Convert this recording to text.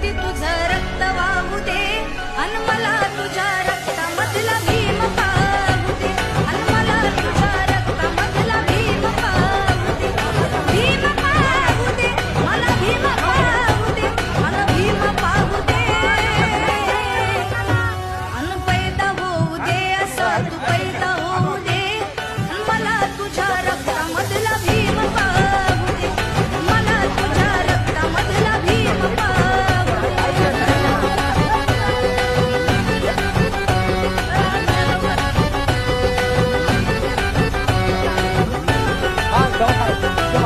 रक्तावरती तुझं रक्त वाहू दे अन मला तुझ्या रक्तामधला भीम पाहू दे अन मला तुझ्या रक्तामधला भीम पाहू दे भीम पाहू दे मला भीम पाहू दे मला भीम पाहू दे अन पैदा होऊ दे असं तू पैदा होऊ दे अन मला तुझ्या रक्तामधला भीम पाहू दे मला तुझ्या रक्तामधला भीम पाहू दे हा, जाऊ.